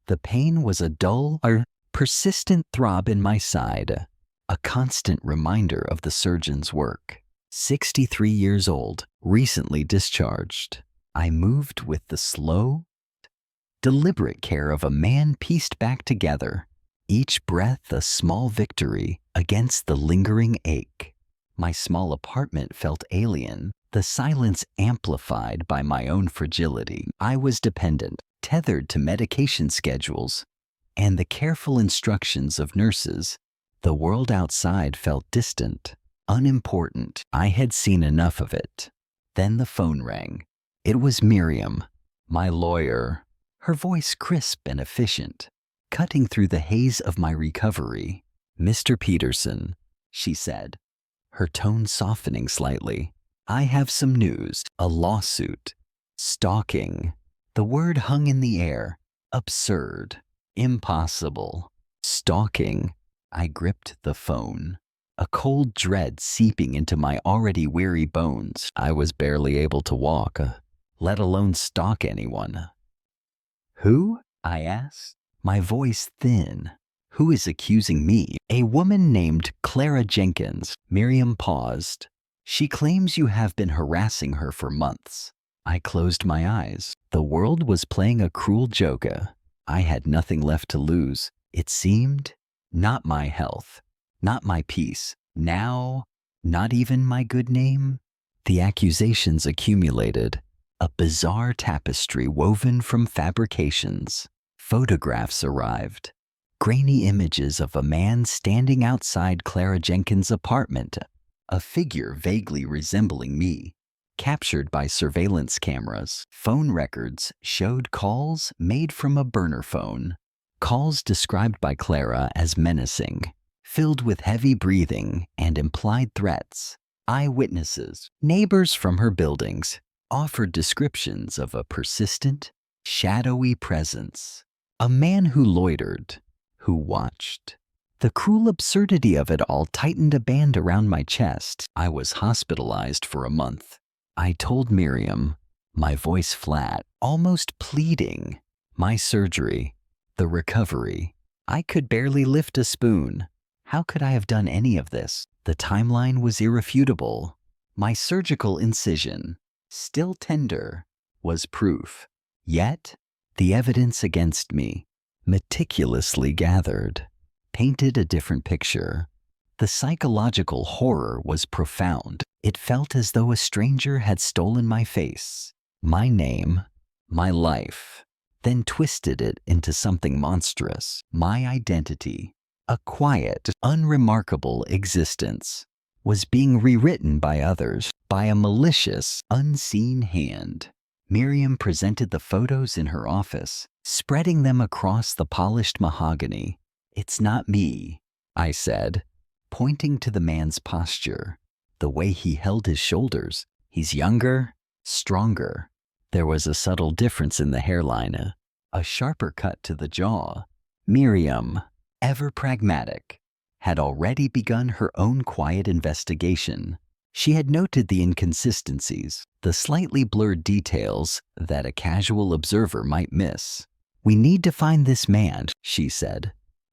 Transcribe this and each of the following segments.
The pain was a dull or persistent throb in my side, a constant reminder of the surgeon's work. 63 years old, recently discharged. I moved with the slow, deliberate care of a man pieced back together, each breath a small victory against the lingering ache. My small apartment felt alien, the silence amplified by my own fragility. I was dependent, tethered to medication schedules and the careful instructions of nurses. The world outside felt distant, unimportant. I had seen enough of it. Then the phone rang. It was Miriam, my lawyer, her voice crisp and efficient, cutting through the haze of my recovery. "Mr. Peterson," she said, her tone softening slightly. "I have some news. A lawsuit. Stalking." The word hung in the air. Absurd. Impossible. Stalking. I gripped the phone, a cold dread seeping into my already weary bones. I was barely able to walk, let alone stalk anyone. "Who?" I asked, my voice thin. "Who is accusing me?" "A woman named Clara Jenkins." Miriam paused. "She claims you have been harassing her for months." I closed my eyes. The world was playing a cruel joke. I had nothing left to lose, it seemed. Not my health, not my peace. Now, not even my good name. The accusations accumulated, a bizarre tapestry woven from fabrications. Photographs arrived. Grainy images of a man standing outside Clara Jenkins' apartment, a figure vaguely resembling me, captured by surveillance cameras. Phone records showed calls made from a burner phone, calls described by Clara as menacing, filled with heavy breathing and implied threats. Eyewitnesses, neighbors from her buildings, offered descriptions of a persistent, shadowy presence. A man who loitered, who watched. The cruel absurdity of it all tightened a band around my chest. I was hospitalized for a month. I told Miriam, my voice flat, almost pleading. My surgery, the recovery. I could barely lift a spoon. How could I have done any of this? The timeline was irrefutable. My surgical incision, still tender, was proof. Yet, the evidence against me, meticulously gathered, painted a different picture. The psychological horror was profound. It felt as though a stranger had stolen my face, my name, my life, then twisted it into something monstrous. My identity, a quiet, unremarkable existence, was being rewritten by others, by a malicious, unseen hand. Miriam presented the photos in her office, spreading them across the polished mahogany. "It's not me," I said, pointing to the man's posture, the way he held his shoulders. He's younger, stronger. There was a subtle difference in the hairline, a sharper cut to the jaw. Miriam, ever pragmatic, had already begun her own quiet investigation. She had noted the inconsistencies, the slightly blurred details that a casual observer might miss. "We need to find this man," she said,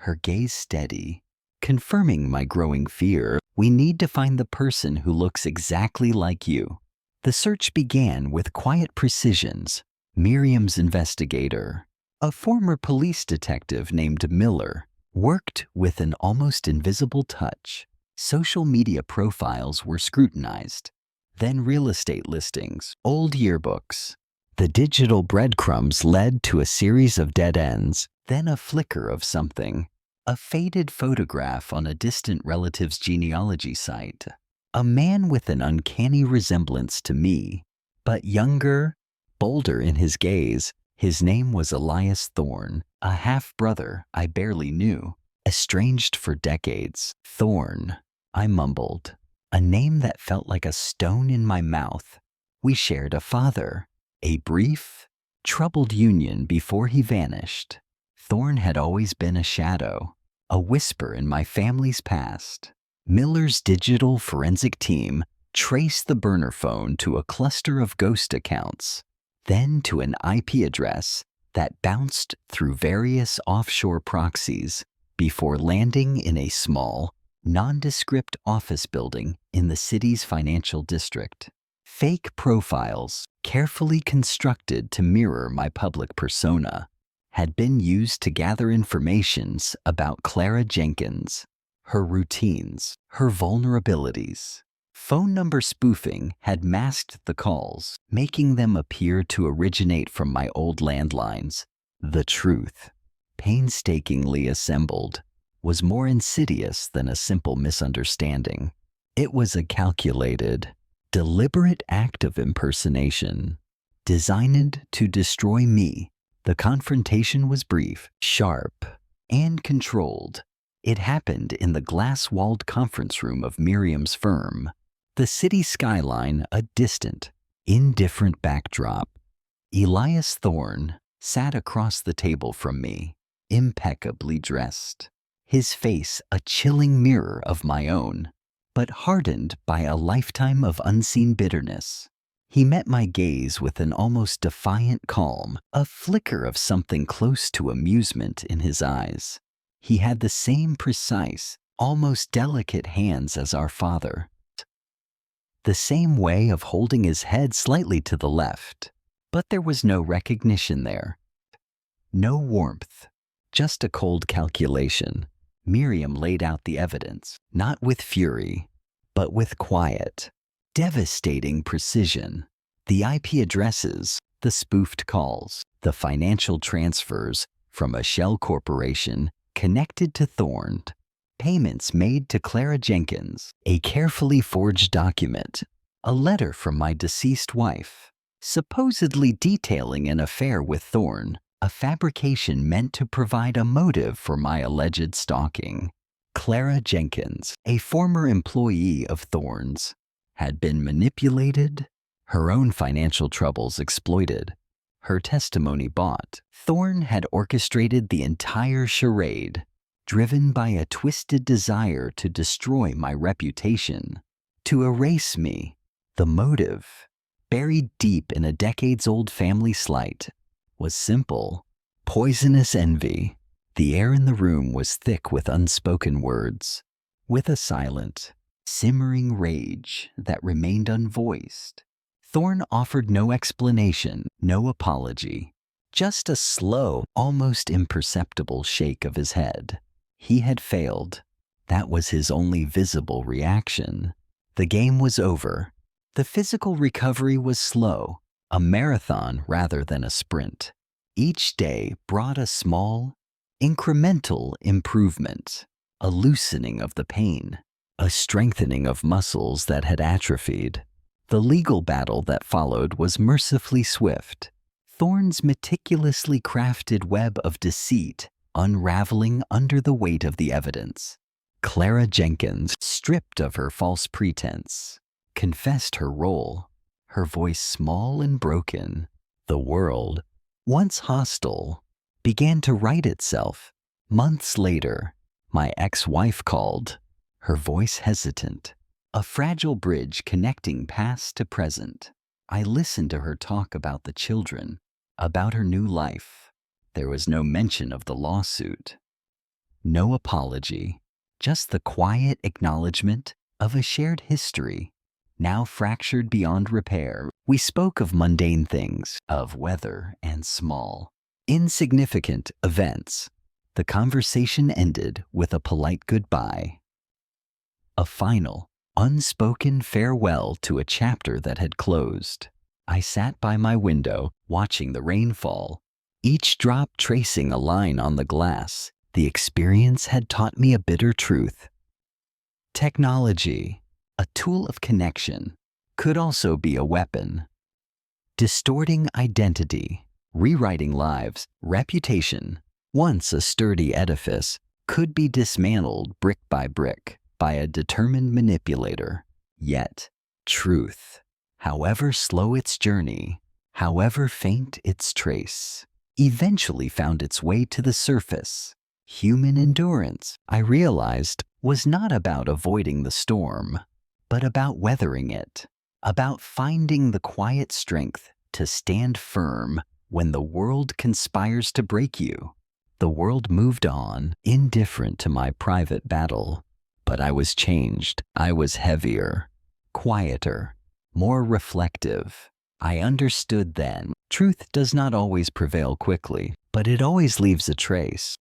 her gaze steady, confirming my growing fear. "We need to find the person who looks exactly like you." The search began with quiet precisions. Miriam's investigator, a former police detective named Miller, worked with an almost invisible touch. Social media profiles were scrutinized, then real estate listings, old yearbooks. The digital breadcrumbs led to a series of dead ends, then a flicker of something, a faded photograph on a distant relative's genealogy site. A man with an uncanny resemblance to me, but younger, bolder in his gaze. His name was Elias Thorne, a half-brother I barely knew, estranged for decades. Thorne, I mumbled, a name that felt like a stone in my mouth. We shared a father, a brief, troubled union before he vanished. Thorne had always been a shadow, a whisper in my family's past. Miller's digital forensic team traced the burner phone to a cluster of ghost accounts, then to an IP address that bounced through various offshore proxies before landing in a small, nondescript office building in the city's financial district. Fake profiles, carefully constructed to mirror my public persona, had been used to gather information about Clara Jenkins, her routines, her vulnerabilities. Phone number spoofing had masked the calls, making them appear to originate from my old landlines. The truth, painstakingly assembled, was more insidious than a simple misunderstanding. It was a calculated, deliberate act of impersonation, designed to destroy me. The confrontation was brief, sharp, and controlled. It happened in the glass-walled conference room of Miriam's firm, the city skyline a distant, indifferent backdrop. Elias Thorne sat across the table from me, impeccably dressed, his face a chilling mirror of my own, but hardened by a lifetime of unseen bitterness. He met my gaze with an almost defiant calm, a flicker of something close to amusement in his eyes. He had the same precise, almost delicate hands as our father, the same way of holding his head slightly to the left, but there was no recognition there. No warmth, just a cold calculation. Miriam laid out the evidence, not with fury, but with quiet, devastating precision. The IP addresses, the spoofed calls, the financial transfers from a shell corporation connected to Thorne, payments made to Clara Jenkins, a carefully forged document, a letter from my deceased wife, supposedly detailing an affair with Thorne, a fabrication meant to provide a motive for my alleged stalking. Clara Jenkins, a former employee of Thorne's, had been manipulated, her own financial troubles exploited, her testimony bought. Thorne had orchestrated the entire charade, driven by a twisted desire to destroy my reputation, to erase me. The motive, buried deep in a decades-old family slight, was simple: poisonous envy. The air in the room was thick with unspoken words, with a silent, simmering rage that remained unvoiced. Thorne offered no explanation, no apology, just a slow, almost imperceptible shake of his head. He had failed. That was his only visible reaction. The game was over. The physical recovery was slow, a marathon rather than a sprint. Each day brought a small, incremental improvement, a loosening of the pain, a strengthening of muscles that had atrophied. The legal battle that followed was mercifully swift. Thorne's meticulously crafted web of deceit unraveling under the weight of the evidence. Clara Jenkins, stripped of her false pretense, confessed her role, her voice small and broken. The world, once hostile, began to right itself. Months later, my ex-wife called, her voice hesitant, a fragile bridge connecting past to present. I listened to her talk about the children, about her new life. There was no mention of the lawsuit, no apology, just the quiet acknowledgement of a shared history, now fractured beyond repair. We spoke of mundane things, of weather and small, insignificant events. The conversation ended with a polite goodbye, a final, unspoken farewell to a chapter that had closed. I sat by my window, watching the rain fall, each drop tracing a line on the glass. The experience had taught me a bitter truth. Technology, a tool of connection, could also be a weapon, distorting identity, rewriting lives. Reputation, once a sturdy edifice, could be dismantled brick by a determined manipulator. Yet, truth, however slow its journey, however faint its trace, eventually found its way to the surface. Human endurance, I realized, was not about avoiding the storm, but about weathering it, about finding the quiet strength to stand firm When the world conspires to break you. The world moved on, indifferent to my private battle. But I was changed. I was heavier, quieter, more reflective. I understood then. Truth does not always prevail quickly, but it always leaves a trace.